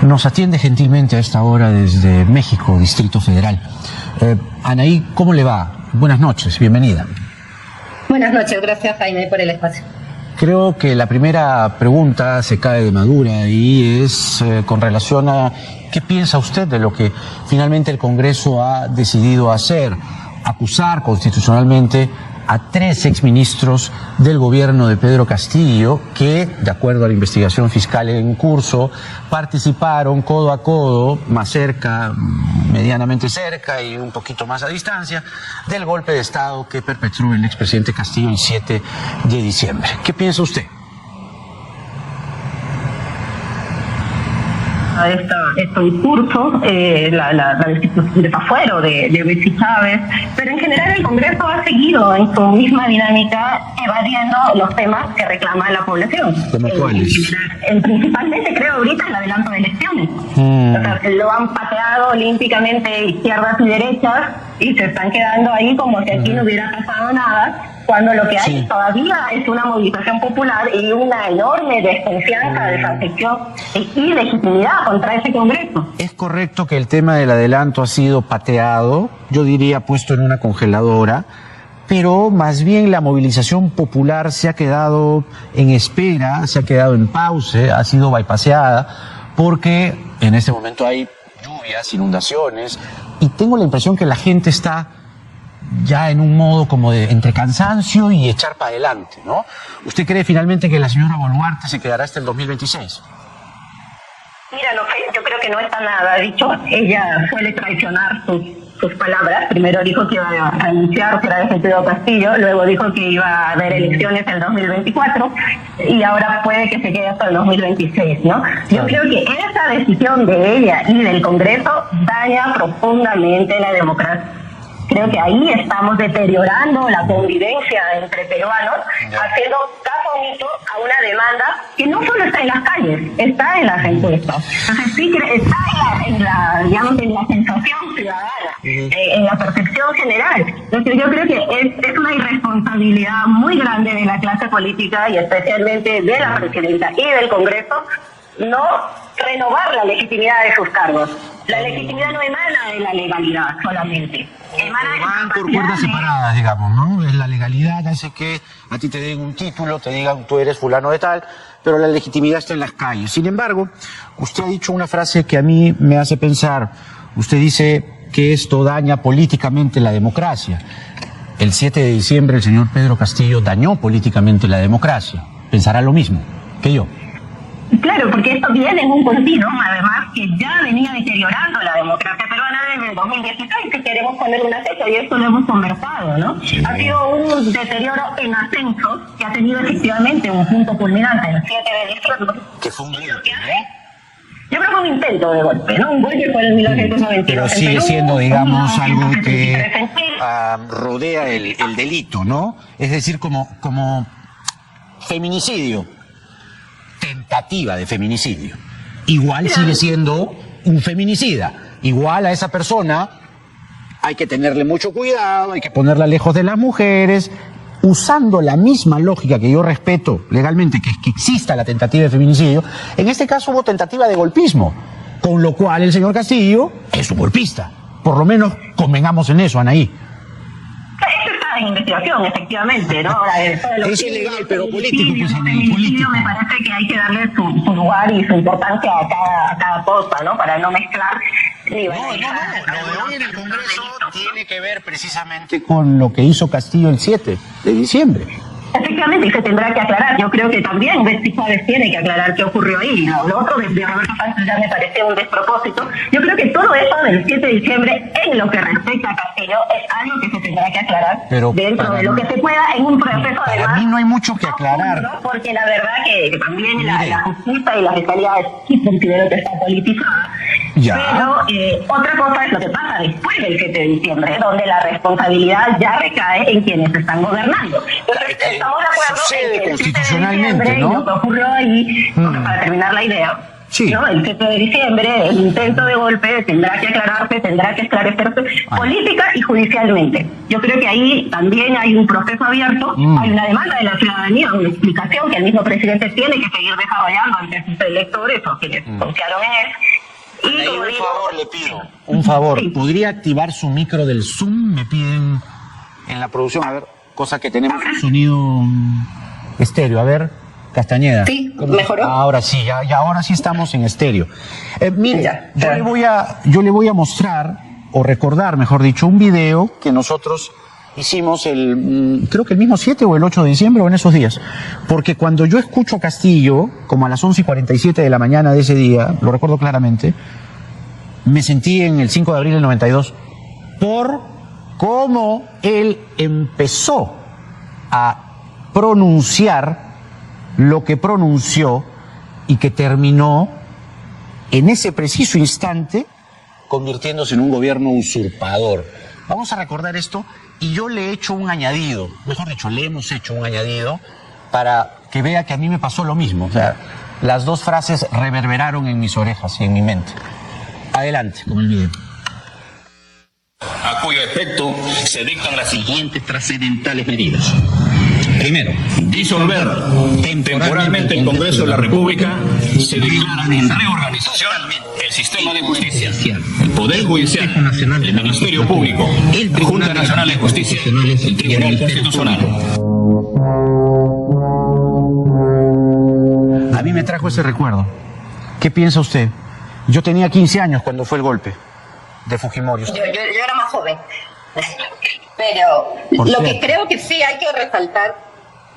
Nos atiende gentilmente a esta hora desde México, Distrito Federal. Anaí, ¿cómo le va? Buenas noches, bienvenida. Buenas noches, gracias Jaime por el espacio. Creo que la primera pregunta se cae de madura y es con relación a qué piensa usted de lo que finalmente el Congreso ha decidido hacer, acusar constitucionalmente a 3 exministros del gobierno de Pedro Castillo que, de acuerdo a la investigación fiscal en curso, participaron codo a codo, más cerca, medianamente cerca y un poquito más a distancia, del golpe de Estado que perpetró el expresidente Castillo el 7 de diciembre. ¿Qué piensa usted? Esto en curso, la desafuero de Betsy Chávez, pero en general el Congreso ha seguido en su misma dinámica evadiendo los temas que reclama la población. ¿Cómo cuáles? Principalmente creo ahorita el adelanto de elecciones. O sea, lo han pateado olímpicamente izquierdas y derechas y se están quedando ahí como si aquí no hubiera pasado nada, cuando lo que hay todavía es una movilización popular y una enorme desconfianza, desafección y legitimidad contra ese Congreso. ¿Es correcto que el tema del adelanto ha sido pateado, yo diría puesto en una congeladora, pero más bien la movilización popular se ha quedado en espera, se ha quedado en pausa, ha sido bypaseada, porque en este momento hay lluvias, inundaciones, y tengo la impresión que la gente está ya en un modo como de entre cansancio y echar para adelante, ¿no? ¿Usted cree finalmente que la señora Boluarte se quedará hasta el 2026? Mira, yo creo que no está nada dicho. Ella suele traicionar sus palabras. Primero dijo que iba a renunciar, que era de Pedro Castillo, luego dijo que iba a haber elecciones en 2024 y ahora puede que se quede hasta el 2026, ¿no? Yo creo que esa decisión de ella y del Congreso daña profundamente la democracia. Creo que ahí estamos deteriorando la convivencia entre peruanos, haciendo caso omiso a una demanda que no solo está en las calles, está en las encuestas. Entonces sí está en la sensación ciudadana, en la percepción general. Entonces yo creo que es una irresponsabilidad muy grande de la clase política y especialmente de la presidenta y del Congreso no renovar la legitimidad de sus cargos. La legitimidad no emana de la legalidad solamente. Van por puertas separadas, digamos, ¿no? Es la legalidad, hace que a ti te den un título, te digan tú eres fulano de tal, pero la legitimidad está en las calles. Sin embargo, usted ha dicho una frase que a mí me hace pensar. Usted dice que esto daña políticamente la democracia. El 7 de diciembre el señor Pedro Castillo dañó políticamente la democracia. Pensará lo mismo que yo. Claro, porque esto viene en un continuo, además, que ya venía deteriorando la democracia peruana desde el 2016, si queremos poner una fecha, y esto lo hemos conversado, ¿no? Sí. Ha sido un deterioro en ascenso que ha tenido efectivamente un punto culminante el 7 de diciembre. Que fue un golpe, Yo creo que fue un intento de golpe, ¿no? Un golpe fue en 1992. Pero sigue siendo, digamos, algo que rodea el delito, ¿no? Es decir, como feminicidio. Tentativa de feminicidio. Igual sigue siendo un feminicida. Igual a esa persona hay que tenerle mucho cuidado, hay que ponerla lejos de las mujeres, usando la misma lógica que yo respeto legalmente, que es que exista la tentativa de feminicidio. En este caso hubo tentativa de golpismo, con lo cual el señor Castillo es un golpista. Por lo menos convengamos en eso, Anaí. En investigación, efectivamente, ¿no? Es ilegal, pero político, pues, político. Me parece que hay que darle su lugar y su importancia a cada cosa, ¿no? Para no mezclar. Lo de hoy en el Congreso tiene que ver precisamente con lo que hizo Castillo el 7 de diciembre. Efectivamente, y se tendrá que aclarar. Yo creo que también Betsy Chávez tiene que aclarar qué ocurrió ahí. Lo otro de Roberto Sánchez ya me parece un despropósito. Yo creo que todo eso del 7 de diciembre, en lo que respecta a Castillo, es algo que se tendrá que aclarar. Pero dentro de lo que se pueda en un proceso de para mí no hay mucho que aclarar. ¿no? Porque la verdad que también la justicia y la fiscalía sí considero que está politizada. Pero otra cosa es lo que pasa después del 7 de diciembre, donde la responsabilidad ya recae en quienes están gobernando. Entonces, estamos de acuerdo sucede en que constitucionalmente, ¿no? Lo que ocurrió ahí, para terminar la idea, Sí. ¿no? El 7 de diciembre, el intento de golpe tendrá que aclararse, tendrá que esclarecerse política y judicialmente. Yo creo que ahí también hay un proceso abierto, hay una demanda de la ciudadanía, una explicación que el mismo presidente tiene que seguir desarrollando ante sus electores o quienes confiaron en él, Y Ahí como un digo, favor le pido. Un favor. Sí. ¿Podría activar su micro del Zoom? Me piden en la producción. A ver, cosa que tenemos un sonido estéreo. A ver, Castañeda. Sí, ¿mejoró? Ahora sí, ya ahora sí estamos en estéreo. Mire, Ya. yo le voy a mostrar, o recordar, mejor dicho, un video que nosotros hicimos creo que el mismo 7 o el 8 de diciembre o en esos días. Porque cuando yo escucho a Castillo, como a las 11:47 de la mañana de ese día, lo recuerdo claramente, me sentí en el 5 de abril del 92 por cómo él empezó a pronunciar lo que pronunció y que terminó en ese preciso instante convirtiéndose en un gobierno usurpador. Vamos a recordar esto y yo le he hecho un añadido, mejor dicho, le hemos hecho un añadido para que vea que a mí me pasó lo mismo. O sea, las dos frases reverberaron en mis orejas y en mi mente. Adelante con el video. A cuyo efecto se dictan las siguientes trascendentales medidas. Primero, disolver temporalmente el Congreso de la República, se declara en reorganización el sistema de justicia, el Poder Judicial, el Ministerio Público, la Junta Nacional de Justicia, el Tribunal Constitucional. A mí me trajo ese recuerdo. ¿Qué piensa usted? Yo tenía 15 años cuando fue el golpe de Fujimori. yo era más joven. Pero ¿Por lo qué? que creo que sí hay que resaltar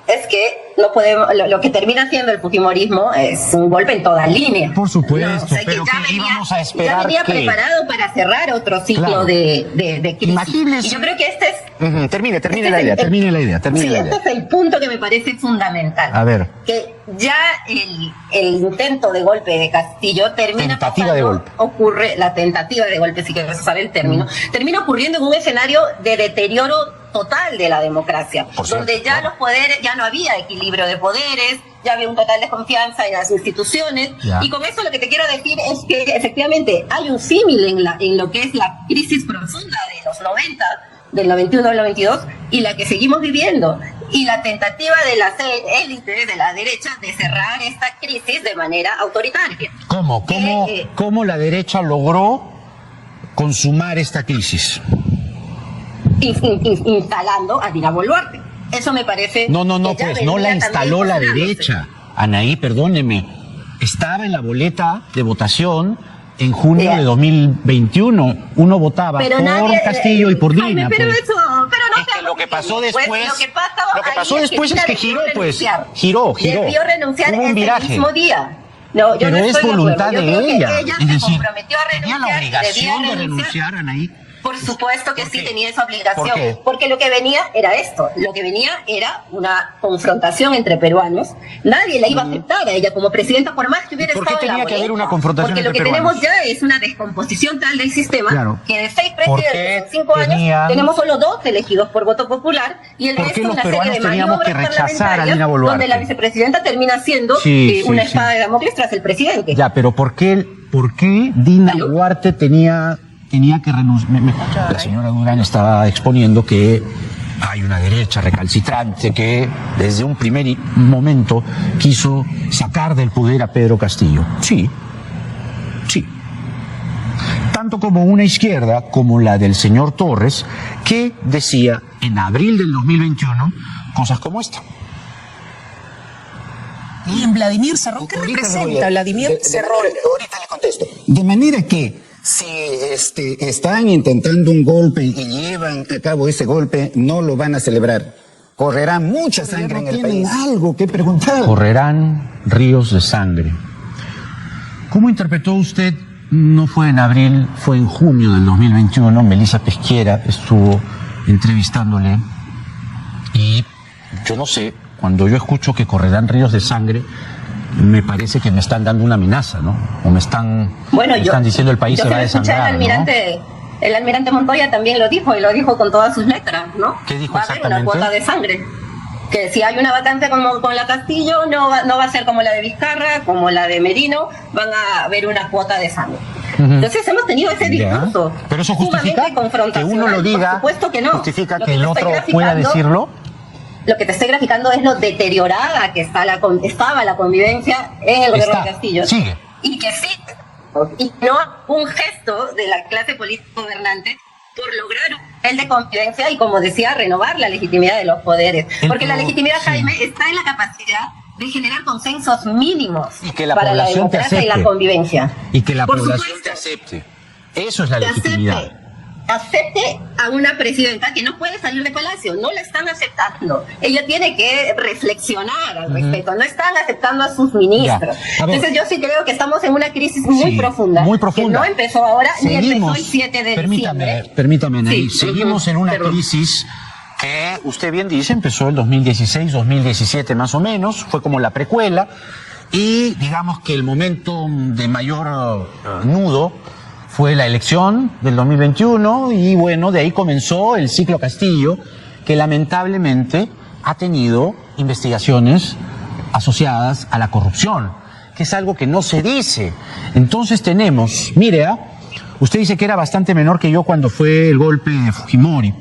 es que no podemos, lo que termina siendo el fujimorismo es un golpe en toda línea. Por supuesto, No, o sea, pero ya que íbamos a esperar ya venía que... preparado para cerrar otro ciclo Claro. de crisis. Imagínese. Y yo creo que este es... Ujú, termine este la es idea, el- termine la idea. Sí, este es el punto que me parece fundamental. A ver. Que ya el intento de golpe de Castillo termina Tentativa de golpe. ocurre la tentativa de golpe, si quieres saber el término, termina ocurriendo en un escenario de deterioro total de la democracia, Por cierto, donde ya claro. los poderes, ya no había equilibrio de poderes, ya había un total desconfianza en las instituciones, Ya. y con eso lo que te quiero decir es que efectivamente hay un símil en lo que es la crisis profunda de los 90, del 91 al 92, y la que seguimos viviendo, y la tentativa de las élites de la derecha de cerrar esta crisis de manera autoritaria. ¿Cómo la derecha logró consumar esta crisis? Instalando a Dina Boluarte. Eso me parece... No, que ya pues no la venía instaló también la cocinándose. derecha. Anaí, perdóneme, estaba en la boleta de votación en junio Ya. de 2021. Uno votaba Pero por nadie, Castillo y por Jaime, Dina. pero pues. eso, pero no Es que seamos lo que pasó ingenuos, después, lo que lo que pasó ahí después es Dina que debió giró, pues. renunciar. Giró. Debió renunciar Hubo un ese viraje. mismo día. No, yo Pero no es estoy de voluntad acuerdo. de Yo creo que ella. ella Es se decir, comprometió a tenía la renunciar y obligación debía de renunciar, Anaí. Por supuesto que ¿Por sí qué? tenía esa obligación, ¿Por qué? porque lo que venía era esto, lo que venía era una confrontación entre peruanos, nadie la iba a aceptar a ella como presidenta por más que hubiera ¿Por qué estado en la tenía que haber boleta, una confrontación porque lo entre que peruanos? tenemos ya es una descomposición tal del sistema, Claro. que de 6 ¿Por qué presidentes en 5 años tenían- tenemos solo 2 elegidos por voto popular y el ¿Por resto qué los una serie peruanos de teníamos maniobras que rechazar a parlamentarias Dina Boluarte? donde la vicepresidenta termina siendo Sí, una sí, espada sí. de Damocles tras el presidente. Ya, pero ¿por qué Dina ¿Aló? Boluarte tenía que renunciar? ¿Me escucha? La señora Durán estaba exponiendo que hay una derecha recalcitrante que desde un primer momento quiso sacar del poder a Pedro Castillo. Sí, sí. Tanto como una izquierda como la del señor Torres, que decía en abril del 2021 cosas como esta. Y en Vladimir Cerrón, ¿qué representa Vladimir Cerrón? Ahorita le contesto. De manera que si están intentando un golpe y llevan a cabo ese golpe, no lo van a celebrar. Correrá mucha sangre en el país. Algo que preguntar. Correrán ríos de sangre. ¿Cómo interpretó usted? No fue en abril, fue en junio del 2021. Melissa Pesquera estuvo entrevistándole y yo no sé, cuando yo escucho que correrán ríos de sangre, me parece que me están dando una amenaza, ¿no? O me están, Bueno, me están diciendo el país yo se va a se lo escuché al desangrar, ¿no? el almirante Montoya también lo dijo, y lo dijo con todas sus letras, ¿no? ¿Qué dijo va a haber una exactamente? cuota de sangre. Que si hay una vacante como con la Castillo, no va a ser como la de Vizcarra, como la de Merino, van a haber una cuota de sangre. Ujú. Entonces hemos tenido ese Ya. discurso. Pero eso justifica sumamente confrontacional. que uno lo diga, Por supuesto que no. justifica Lo que el te estoy otro pueda graficando- decirlo. Lo que te estoy graficando es lo deteriorada que estaba la convivencia en el gobierno Está. de Castillo. Sigue. Y que sí, y no un gesto de la clase política gobernante por lograr un nivel de confidencia y, como decía, renovar la legitimidad de los poderes. Porque la legitimidad, Jaime, está en la capacidad de generar consensos mínimos Y que la para la población te democracia y la acepte. convivencia. Y que la Por población supuesto, te acepte. Eso es la que legitimidad. acepte a una presidenta que no puede salir de Palacio, no la están aceptando. Ella tiene que reflexionar al respecto, no están aceptando a sus ministros. Ya. A ver. Entonces yo sí creo que estamos en una crisis muy Sí, profunda, muy profunda. que no empezó ahora ni empezó Seguimos, el 7 de diciembre. permítame, Anaí, Sí, seguimos en una perdón. crisis que usted bien dice, empezó el 2016, 2017 más o menos, fue como la precuela, y digamos que el momento de mayor nudo fue la elección del 2021, y bueno, de ahí comenzó el ciclo Castillo, que lamentablemente ha tenido investigaciones asociadas a la corrupción, que es algo que no se dice. Entonces tenemos, mire, usted dice que era bastante menor que yo cuando fue el golpe de Fujimori.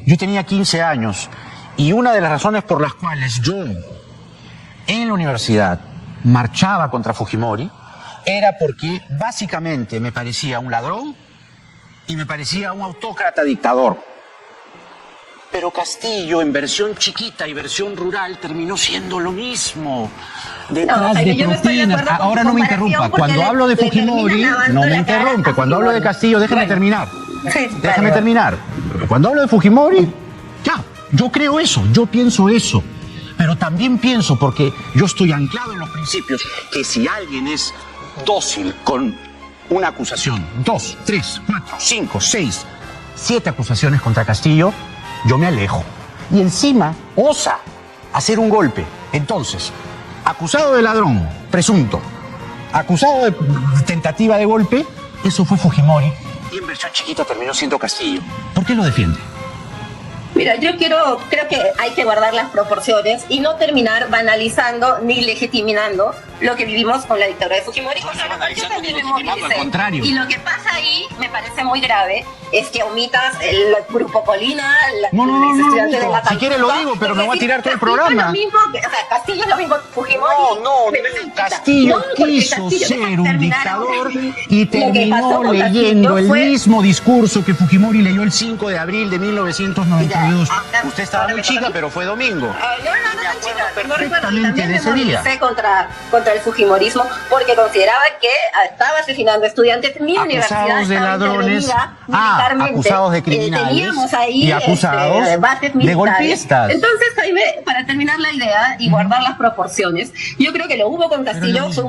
Yo tenía 15 años, y una de las razones por las cuales yo en la universidad marchaba contra Fujimori era porque básicamente me parecía un ladrón y me parecía un autócrata dictador. Pero Castillo, en versión chiquita y versión rural, terminó siendo lo mismo. Detrás No, de yo no estoy de propinas. acuerdo con Ahora su no me comparación interrumpa. porque Cuando le- hablo de le Fujimori, terminan lavando no me la cara interrumpe. a Cuando hablo de Fujimori. Castillo, déjeme Bueno. terminar. Sí, Déjame vale. terminar. Cuando hablo de Fujimori, ya, yo creo eso, yo pienso eso. Pero también pienso, porque yo estoy anclado en los principios, que si alguien es dócil con una acusación, 2, 3, 4, 5, 6, 7 acusaciones contra Castillo, yo me alejo. Y encima osa hacer un golpe. Entonces, acusado de ladrón, presunto, acusado de tentativa de golpe, eso fue Fujimori. Y en versión chiquita terminó siendo Castillo. ¿Por qué lo defiende? Mira, yo creo que hay que guardar las proporciones y no terminar banalizando ni legitimando lo que vivimos con la dictadura de Fujimori. No, Porque no, además yo banalizando también ni me legitimando, movilicé. al contrario. Y lo que pasa ahí me parece muy grave es que omitas el grupo Colina, No, los estudiantes de la si quiere lo digo, pero me voy a tirar todo el programa. Es lo mismo, o sea, Castillo es lo mismo que Fujimori. Castillo No, porque quiso Castillo, ser déjame un terminar dictador ahora. y Lo que pasó terminó con leyendo Castillo el fue- mismo discurso que Fujimori leyó el 5 de abril de 1992. Ya, Usted estaba muy chica, pero fue domingo. No, tan chica, no recuerdo. Y perfectamente también de me ese día. movilicé contra el fujimorismo porque consideraba que estaba asesinando estudiantes. Mi universidad Acusados de estaba ladrones, intervenida militarmente. acusados de criminales Teníamos ahí y acusados bases de militares. golpistas. Entonces, Jaime, para terminar la idea y guardar las proporciones, yo creo que lo hubo con Castillo, fue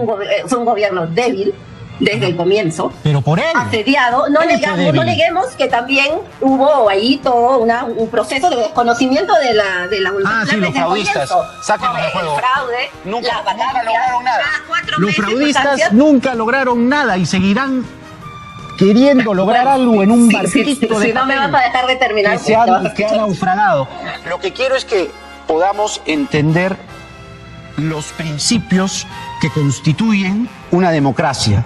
un gobierno débil desde el comienzo. Pero por él. Asediado, no Él fue débil. neguemos que también hubo ahí todo un proceso de desconocimiento de la voluntad Sí, los desde el fraudistas. comienzo. Sáquenlos del El juego. fraude, Nunca las vacancias, lograron nada. cada 4 Los meses, fraudistas vacancias. nunca lograron nada y seguirán queriendo lograr Bueno, algo en un sí, barquito sí, de no me papel vas a dejar de terminar. que porque te vas a que ha escuchar. naufragado. Lo que quiero es que podamos entender los principios que constituyen una democracia.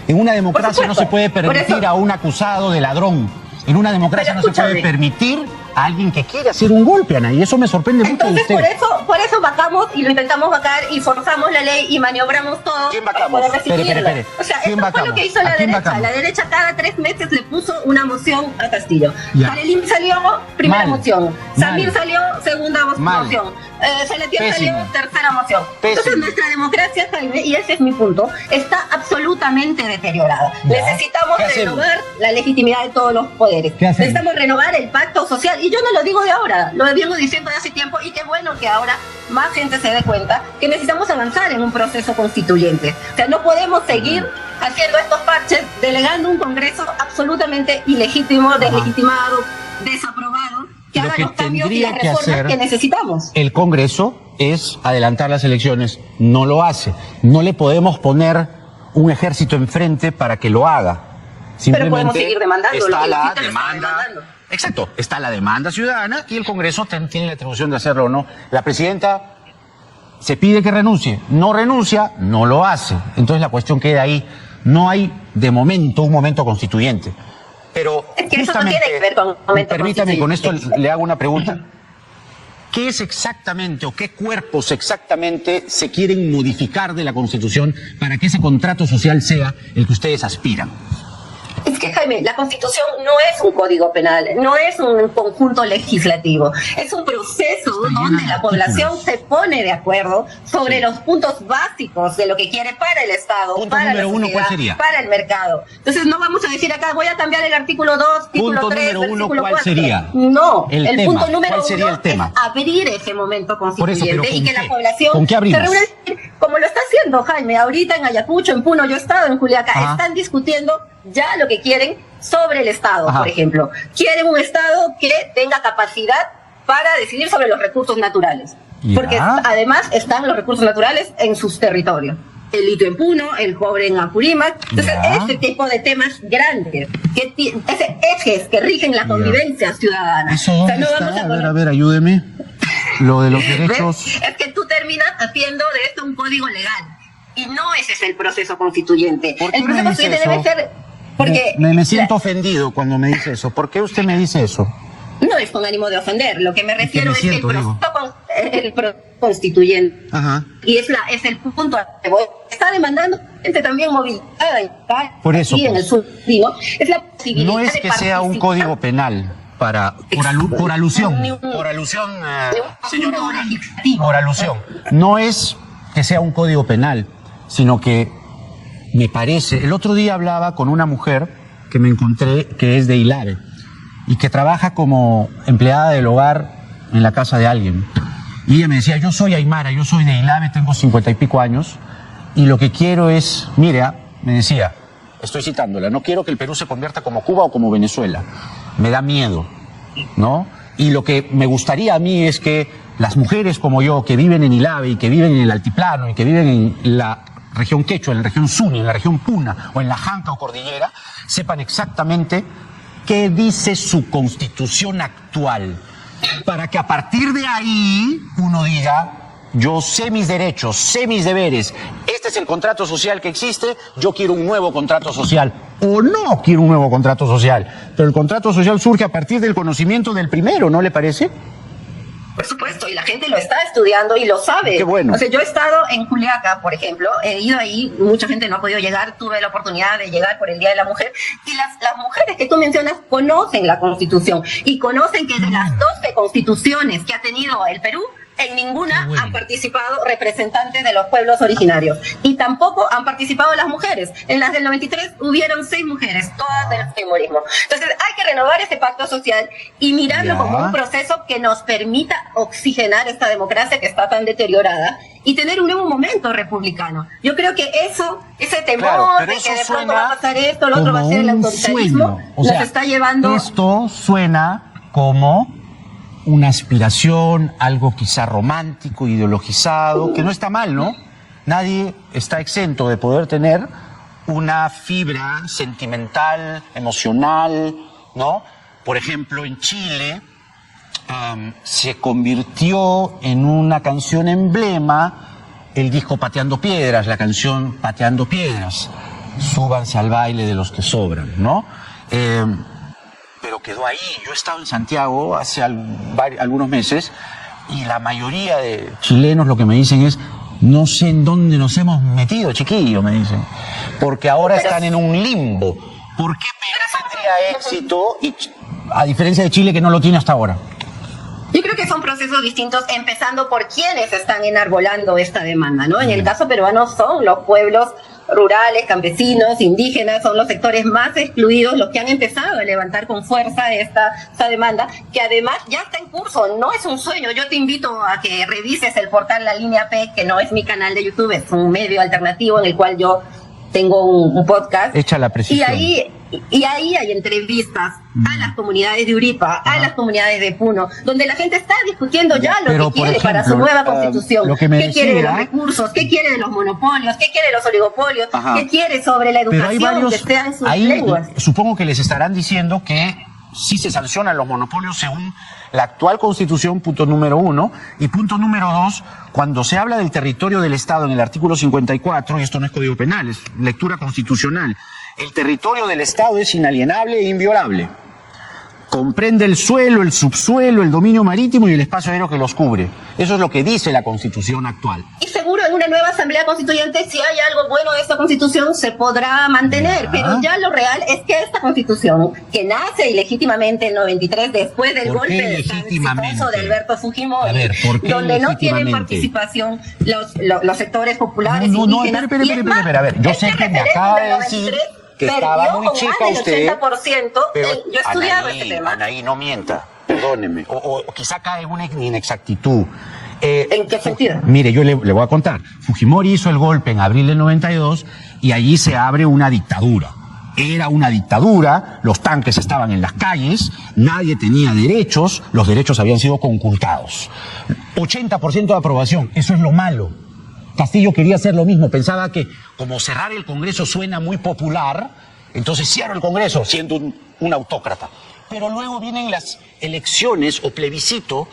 En una democracia no se puede Por permitir eso- a un acusado de ladrón. En una democracia Pero no se puede escúchame. permitir a alguien que quiere hacer un golpe, Ana, y eso me sorprende mucho de Entonces, usted. por eso vacamos y lo intentamos vacar y forzamos la ley y maniobramos todo. ¿Quién para vacamos? poder resistirla. Espere. O sea, ¿Quién esto fue lo vacamos? que hizo ¿A la quién derecha. vacamos? La derecha cada 3 meses le puso una moción a Castillo. Ya. Karelim salió, primera Mal. moción. Samir Mal. salió, segunda Mal. moción. Salatiel Pésimo. salió, tercera moción. Pésimo. Entonces nuestra democracia, Jaime, y ese es mi punto, está absolutamente deteriorada. Ya. Necesitamos ¿Qué hacemos? renovar la legitimidad de todos los poderes. ¿Qué hacemos? Necesitamos renovar el pacto social. Y yo no lo digo de ahora, lo vengo diciendo de hace tiempo y qué bueno que ahora más gente se dé cuenta que necesitamos avanzar en un proceso constituyente. O sea, no podemos seguir haciendo estos parches, delegando un Congreso absolutamente ilegítimo, deslegitimado, desaprobado, que Lo haga que los cambios y tendría las que reformas hacer que necesitamos. El Congreso es adelantar las elecciones, no lo hace. No le podemos poner un ejército enfrente para que lo haga. Pero podemos seguir demandando, está lo que la necesita lo está demanda. demandando. Exacto, está la demanda ciudadana y el Congreso tiene la atribución de hacerlo o no. La presidenta se pide que renuncie, no renuncia, no lo hace. Entonces la cuestión queda ahí. No hay de momento un momento constituyente. Pero Es que eso no justamente, tiene que ver con un momento permítame, con esto constituyente. le hago una pregunta. ¿qué es exactamente o qué cuerpos exactamente se quieren modificar de la Constitución para que ese contrato social sea el que ustedes aspiran? Es que, Jaime, la Constitución no es un código penal, no es un conjunto legislativo, es un proceso donde la población se pone de acuerdo sobre los puntos básicos de lo que quiere para el Estado, Punto para la número uno, sociedad, ¿cuál sería? para el mercado. Entonces no vamos a decir acá, voy a cambiar el artículo 2, título Punto 3, número uno, versículo ¿cuál 4. sería? No, El el tema. punto número ¿Cuál sería 1 el tema? es abrir ese momento Por eso, constituyente pero y ¿con que qué? la población ¿Con qué abrimos? se reúna, como lo está haciendo Jaime, ahorita en Ayacucho, en Puno, yo he estado en Juliaca, Ajá. están discutiendo ya lo que quieren sobre el Estado, Ajá. por ejemplo. Quieren un Estado que tenga capacidad para decidir sobre los recursos naturales. Ya. Porque además están los recursos naturales en sus territorios. El litio en Puno, el cobre en Apurímac. Entonces, Ya. este tipo de temas grandes, ejes que rigen la convivencia ciudadana. ¿Eso O sea, dónde no está? vamos a A poner- ver, ayúdeme. Lo de los ¿Ves? derechos... Es que tú terminas haciendo de esto un código legal. Y no ese es el proceso constituyente. ¿Por qué El me proceso dice constituyente eso? debe ser... Porque Me siento ofendido cuando me dice eso. ¿Por qué usted me dice eso? no es con ánimo de ofender. Lo que me refiero es que siento, el proceso constituyente. Ajá. Y es el punto al que voy. Está demandando gente también movilizada Por eso, aquí en pues. el sur. Digo, es la posibilidad No es de que sea un participar código penal por alusión. Por alusión, de un señora punto Durán. legislativo. Por alusión. No es que sea un código penal, sino que me parece... El otro día hablaba con una mujer que me encontré que es de Ilave y que trabaja como empleada del hogar en la casa de alguien. Y ella me decía, yo soy aymara, yo soy de Ilave, tengo 50 y pico años y lo que quiero es, mira, me decía, estoy citándola, no quiero que el Perú se convierta como Cuba o como Venezuela, me da miedo, ¿no? Y lo que me gustaría a mí es que las mujeres como yo, que viven en Ilave y que viven en el altiplano y que viven en la región Quechua, en la región Suni, en la región Puna o en la Janca o Cordillera, sepan exactamente qué dice su constitución actual, para que a partir de ahí uno diga, yo sé mis derechos, sé mis deberes, este es el contrato social que existe, yo quiero un nuevo contrato social, o no quiero un nuevo contrato social, pero el contrato social surge a partir del conocimiento del primero, ¿no le parece? Por supuesto, y la gente lo está estudiando y lo sabe. Qué bueno. O sea, yo he estado en Juliaca, por ejemplo, he ido ahí, mucha gente no ha podido llegar, tuve la oportunidad de llegar por el Día de la Mujer, y las mujeres que tú mencionas conocen la Constitución, y conocen que de las 12 constituciones que ha tenido el Perú, en ninguna Qué bueno. han participado representantes de los pueblos originarios, y tampoco han participado las mujeres. En las del 93 hubieron 6 mujeres, todas del feminismo. Entonces hay que renovar ese pacto social y mirarlo Ya. como un proceso que nos permita oxigenar esta democracia que está tan deteriorada y tener un nuevo momento republicano. Yo creo que ese temor Claro, pero de que eso de pronto suena va a pasar esto, lo otro va a como ser el un autoritarismo, sueño. O nos sea, está llevando... Esto suena como una aspiración, algo quizá romántico, ideologizado, que no está mal, ¿no? Nadie está exento de poder tener una fibra sentimental, emocional, ¿no? Por ejemplo, en Chile se convirtió en una canción emblema el disco Pateando Piedras, la canción Pateando Piedras. Súbanse al baile de los que sobran, ¿no? Pero quedó ahí. Yo he estado en Santiago hace algunos meses y la mayoría de chilenos lo que me dicen es, no sé en dónde nos hemos metido, chiquillo, me dicen, porque ahora están en un limbo. ¿Por qué Perú tendría éxito a diferencia de Chile que no lo tiene hasta ahora? Yo creo que son procesos distintos, empezando por quienes están enarbolando esta demanda, ¿no? En el caso peruano son los pueblos rurales, campesinos, indígenas, son los sectores más excluidos los que han empezado a levantar con fuerza esta demanda, que además ya está en curso, no es un sueño. Yo te invito a que revises el portal La Línea P, que no es mi canal de YouTube, es un medio alternativo en el cual yo tengo un podcast. Echa la precisión. Y ahí hay entrevistas a las comunidades de Uripa, a las comunidades de Puno, donde la gente está discutiendo ya pero, lo que por quiere para su ejemplo, nueva constitución. lo que me ¿Qué quiere de los decía- recursos? ¿Qué quiere de los monopolios? ¿Qué quiere de los oligopolios? Ajá. ¿Qué quiere sobre la Pero hay educación varios, que sea en sus ahí lenguas? supongo que les estarán diciendo que sí se sancionan los monopolios según la actual Constitución, punto número 1, y punto número 2, cuando se habla del territorio del Estado en el artículo 54, y esto no es Código Penal, es lectura constitucional, el territorio del Estado es inalienable e inviolable. comprende el suelo, el subsuelo, el dominio marítimo y el espacio aéreo que los cubre. Eso es lo que dice la Constitución actual. Y seguro en una nueva asamblea constituyente, si hay algo bueno de esta Constitución, se podrá mantener. Pero ya lo real es que esta Constitución, que nace ilegítimamente en 93, después del ¿Por qué golpe de legítimamente? exitoso de Alberto Fujimori, A ver, ¿por qué donde no tienen legítimamente? participación los sectores populares, No, indígenas. Y es más, espera. A ver, yo sé este que me referéndum acaba de del decir 93 que perdió estaba muy con chica más del usted. 80%. Pero, Yo he estudiado Anaí, este tema. Anaí, no mienta, perdóneme. O quizá cae en una inexactitud. ¿En qué sentido? Mire, yo le voy a contar. Fujimori hizo el golpe en abril del 92 y allí se abre una dictadura. Era una dictadura, los tanques estaban en las calles, nadie tenía derechos, los derechos habían sido conculcados. 80% de aprobación, eso es lo malo. Castillo quería hacer lo mismo, pensaba que como cerrar el Congreso suena muy popular, entonces cierro el Congreso siendo un autócrata. Pero luego vienen las elecciones o plebiscito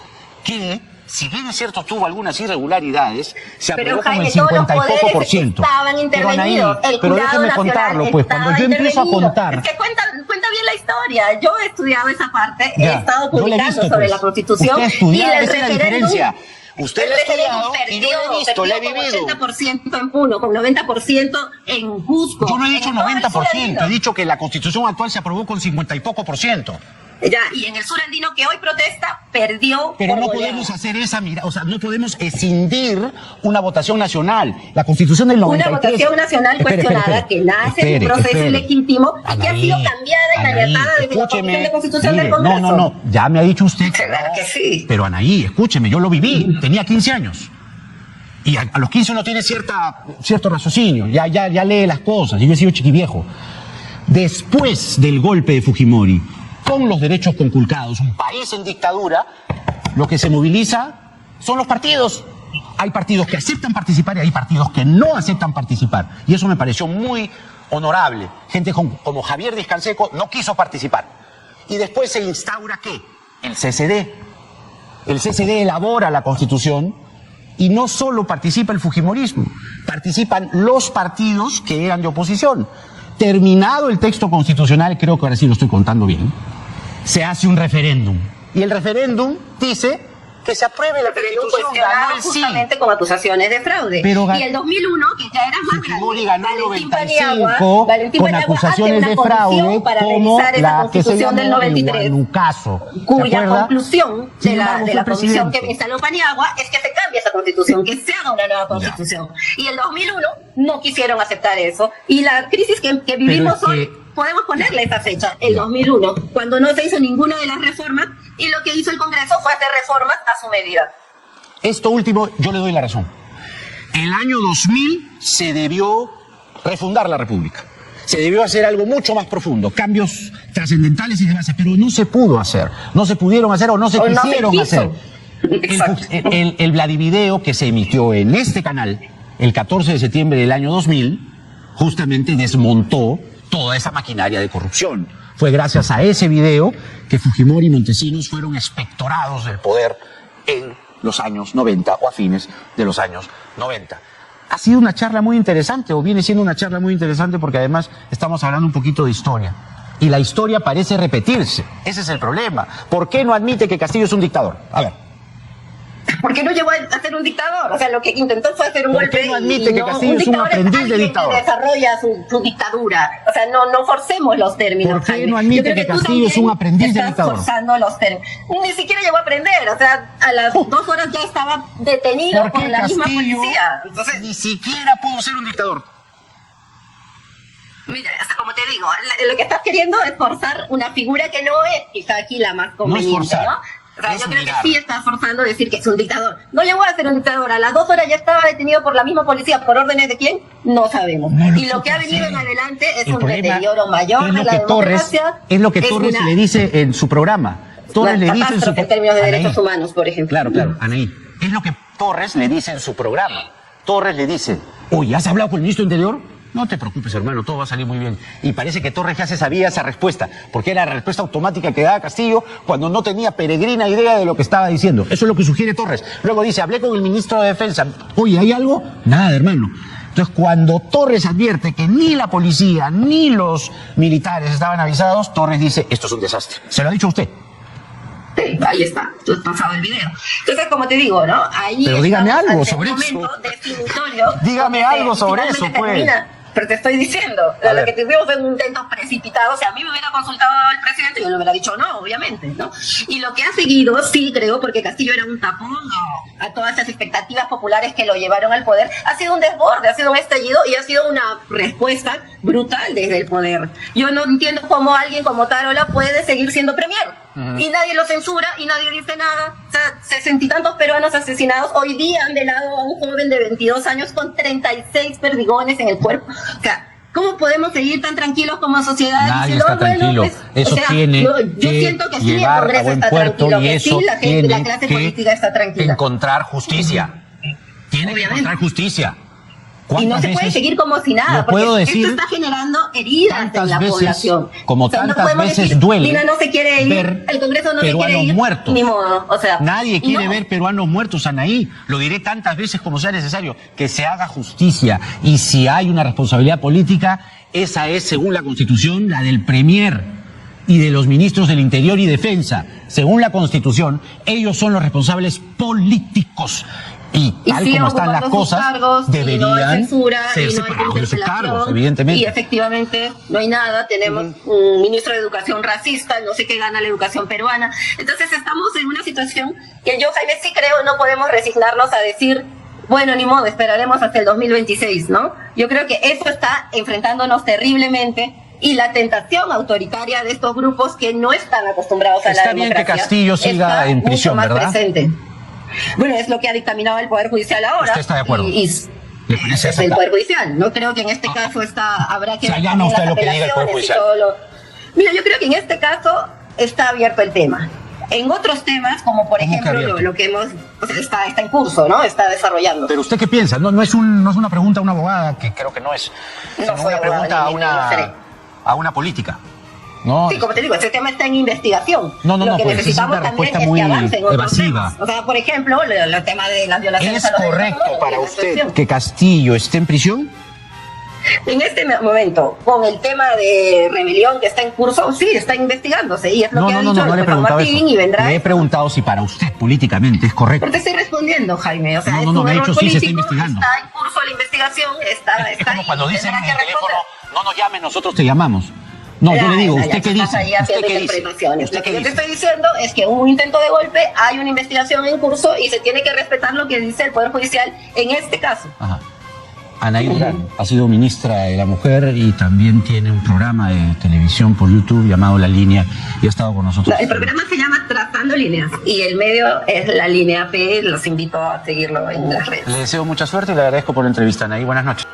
que, si bien es cierto tuvo algunas irregularidades, se aprobó con el 50 y poco por ciento. Estaban intervenidos. Pero déjeme contarlo, pues cuando yo empiezo a contar... Es que cuenta bien la historia. Yo he estudiado esa parte, Ya, he estado yo le he publicando visto, sobre pues. la Constitución. Usted ha estudiado, y el esa es la referéndum... diferencia. Usted lo ha estudiado y yo lo he visto, lo he perdió vivido. con 80% en Puno, con 90% en Cusco. Yo no he dicho en todo el sur 90%, andino. he dicho que la Constitución actual se aprobó con 50 y poco por ciento. Ya, y en el sur andino que hoy protesta, perdió. Pero por no goleada. podemos hacer esa mirada, o sea, no podemos escindir una votación nacional. La Constitución del 93... Una votación nacional cuestionada que nace de un proceso ilegítimo y que ha sido cambiada y maniatada desde la Comisión de Constitución del Congreso. No, ya me ha dicho usted Claro que sí. Pero Anaí, escúcheme, yo lo viví, tenía 15 años. Y a los 15 uno tiene cierto raciocinio, ya lee las cosas, yo he sido chiquiviejo. Después del golpe de Fujimori, con los derechos conculcados, un país en dictadura, lo que se moviliza son los partidos. Hay partidos que aceptan participar y hay partidos que no aceptan participar. Y eso me pareció muy honorable. Gente como Javier Díaz Canseco no quiso participar. Y después se instaura ¿qué? El CCD. El CCD elabora la Constitución y no solo participa el fujimorismo, participan los partidos que eran de oposición. Terminado el texto constitucional, creo que ahora sí lo estoy contando bien, se hace un referéndum. Y el referéndum dice que se apruebe la Constitución, ganó el sí. Justamente con acusaciones de fraude. Pero y el 2001, que ya era más Fujimori grande, ganó el Valentín 95 Valentín con Paniagua acusaciones hace de una fraude comisión para como revisar esa la que se Constitución del llamó el 93, Huanucaso. ¿Se cuya acuerda? conclusión Sin de embargo, la fue comisión presidente. que instaló Paniagua es que se cambie esa Constitución, que se haga una nueva Constitución. Y el 2001 no quisieron aceptar eso. Y la crisis que vivimos es que- hoy, podemos ponerle esa fecha, el 2001, cuando no se hizo ninguna de las reformas y lo que hizo el Congreso fue hacer reformas a su medida. Esto último, yo le doy la razón. El año 2000 se debió refundar la República. Se debió hacer algo mucho más profundo, cambios trascendentales y demás, pero no se pudo hacer. No se pudieron hacer o no se O no se quisieron quiso. hacer. Exacto. El Vladivideo que se emitió en este canal el 14 de septiembre del año 2000 justamente desmontó toda esa maquinaria de corrupción. Fue gracias a ese video que Fujimori y Montesinos fueron expectorados del poder en los años 90 o a fines de los años 90. Ha sido una charla muy interesante, o viene siendo una charla muy interesante porque además estamos hablando un poquito de historia. Y la historia parece repetirse. Ese es el problema. ¿Por qué no admite que Castillo es un dictador? A ver. Porque no llegó a ser un dictador, o sea, lo que intentó fue hacer un ¿Por golpe. qué no admite y que Castillo es un dictador aprendiz de alguien que dictador? desarrolla su dictadura, o sea, no forcemos los términos. ¿Por qué Jaime. no admite Yo creo que tú Castillo es un también aprendiz de estás dictador? forzando los términos. Ni siquiera llegó a aprender, o sea, a las 2 horas ya estaba detenido ¿Por por qué la misma Castillo policía. Entonces, ni siquiera pudo ser un dictador? mira, hasta como te digo, lo que estás queriendo es forzar una figura que no es quizá aquí la más conveniente, forzar, ¿no? O sea, es yo creo mirar. que sí estás forzando a decir que es un dictador. No llegó a ser un dictador. A las 2 horas ya estaba detenido por la misma policía. ¿Por órdenes de quién? No sabemos. No lo Y lo que ha supe venido hacer. en adelante es El un problema deterioro mayor es de lo la que Torres, democracia. es lo que Torres una- le dice en su programa. Torres le una dice en su catástrofe en términos de Anaí. derechos humanos, por ejemplo. Claro, Anaí. Es lo que Torres le dice en su programa. Torres le dice, oye, ¿has hablado con el ministro del Interior? No te preocupes, hermano, todo va a salir muy bien. Y parece que Torres ya se sabía esa respuesta, porque era la respuesta automática que daba Castillo cuando no tenía peregrina idea de lo que estaba diciendo. Eso es lo que sugiere Torres. Luego dice, hablé con el ministro de Defensa. Oye, ¿hay algo? Nada, hermano. Entonces, cuando Torres advierte que ni la policía ni los militares estaban avisados, Torres dice, esto es un desastre. ¿Se lo ha dicho usted? Sí, ahí está, tú has pasado el video. Entonces, como te digo, ¿no? Ahí pero dígame estamos algo ante sobre un eso. momento definitorio. Dígame donde algo sobre finalmente eso, pues. termina. Pero te estoy diciendo, A lo ver. que te digo es un intento precipitado. O sea, a mí me hubiera consultado el presidente, yo le hubiera dicho no, obviamente, ¿no? Y lo que ha seguido, sí creo, porque Castillo era un tapón a todas esas expectativas populares que lo llevaron al poder, ha sido un desborde, ha sido un estallido y ha sido una respuesta brutal desde el poder. Yo no entiendo cómo alguien como Tarola puede seguir siendo premier. Y nadie lo censura y nadie dice nada. O sea, 60 y tantos peruanos asesinados. Hoy día han velado a un joven de 22 años con 36 perdigones en el cuerpo. O sea, ¿cómo podemos seguir tan tranquilos como sociedad? Nadie diciendo, está tranquilo. pues, Eso o sea, tiene yo que siento que sí, el llegar a Congreso buen está puerto tranquilo, y que eso sí, la gente, tiene la clase que política está tranquila. encontrar justicia. Tiene que Obviamente. encontrar justicia. Y no se puede seguir como si nada, lo puedo porque decir esto está generando heridas en tantas la veces, población. como O sea, no tantas podemos veces decir, duele Dina no se quiere ir, ver el Congreso no se quiere peruanos ir, muertos. ni modo. O sea, Nadie quiere no. ver peruanos muertos, Anaí. Lo diré tantas veces como sea necesario. Que se haga justicia. Y si hay una responsabilidad política, esa es, según la Constitución, la del Premier y de los ministros del Interior y Defensa. Según la Constitución, ellos son los responsables políticos. Y tal siguen como están las ocupando sus cosas, cargos, y no hay deberían censura, ser y no hay separados de sus interpelación, cargos, evidentemente. Y efectivamente no hay nada. Tenemos un ministro de Educación racista, no sé qué gana la educación peruana. Entonces estamos en una situación que yo, Jaime, sí creo no podemos resignarnos a decir, bueno, ni modo, esperaremos hasta el 2026, ¿no? Yo creo que eso está enfrentándonos terriblemente. Y la tentación autoritaria de estos grupos que no están acostumbrados a Está la bien que democracia Castillo siga está en prisión, mucho más ¿verdad? presente. Bueno, es lo que ha dictaminado el Poder Judicial ahora. ¿Usted está de acuerdo? ¿Le parece Es el aceptable? Poder Judicial. No creo que en este caso habrá que... O sea, ya no ver usted las lo que diga el Poder apelaciones y Judicial. todo Mira, yo creo que en este caso está abierto el tema. En otros temas, como por ¿Cómo que ejemplo abierto? lo que hemos... o sea, está en curso, ¿no? Está desarrollando. Pero ¿usted qué piensa? No es una pregunta a una abogada, que creo que no es, No sino soy una pregunta abogada, ni seré. a una política. No, Sí, como te digo, ese tema está en investigación. No, Lo que pues, necesitamos esa es una también respuesta es muy que avancen otros evasiva. temas. O sea, por ejemplo, el tema de las violaciones ¿es a los derechos correcto humanos, para la usted protección. que Castillo esté en prisión? En este momento, con el tema de rebelión que está en curso, sí, está investigándose y es lo que ha dicho el No le he juez preguntado Martín eso. y vendrá. Le he preguntado si para usted políticamente es correcto. Pero te estoy respondiendo, Jaime. O sea, No, es no, un me ha error dicho sí, se está político, investigando. está en curso la investigación, está Es como ahí, cuando dicen en tendrá el que teléfono, responder. no nos llamen, nosotros te llamamos. No, yo le digo, ¿usted qué Estás dice? ahí ¿Usted haciendo qué dice? interpretaciones. ¿Usted Lo que qué yo te dice? estoy diciendo es que hubo un intento de golpe, hay una investigación en curso y se tiene que respetar lo que dice el Poder Judicial en este caso. Ajá. Anaí Durán ha sido ministra de la Mujer y también tiene un programa de televisión por YouTube llamado La Línea y ha estado con nosotros. El programa se llama Trazando Líneas y el medio es La Línea P. Los invito a seguirlo en las redes. Le deseo mucha suerte y le agradezco por la entrevista, Anaí. Buenas noches.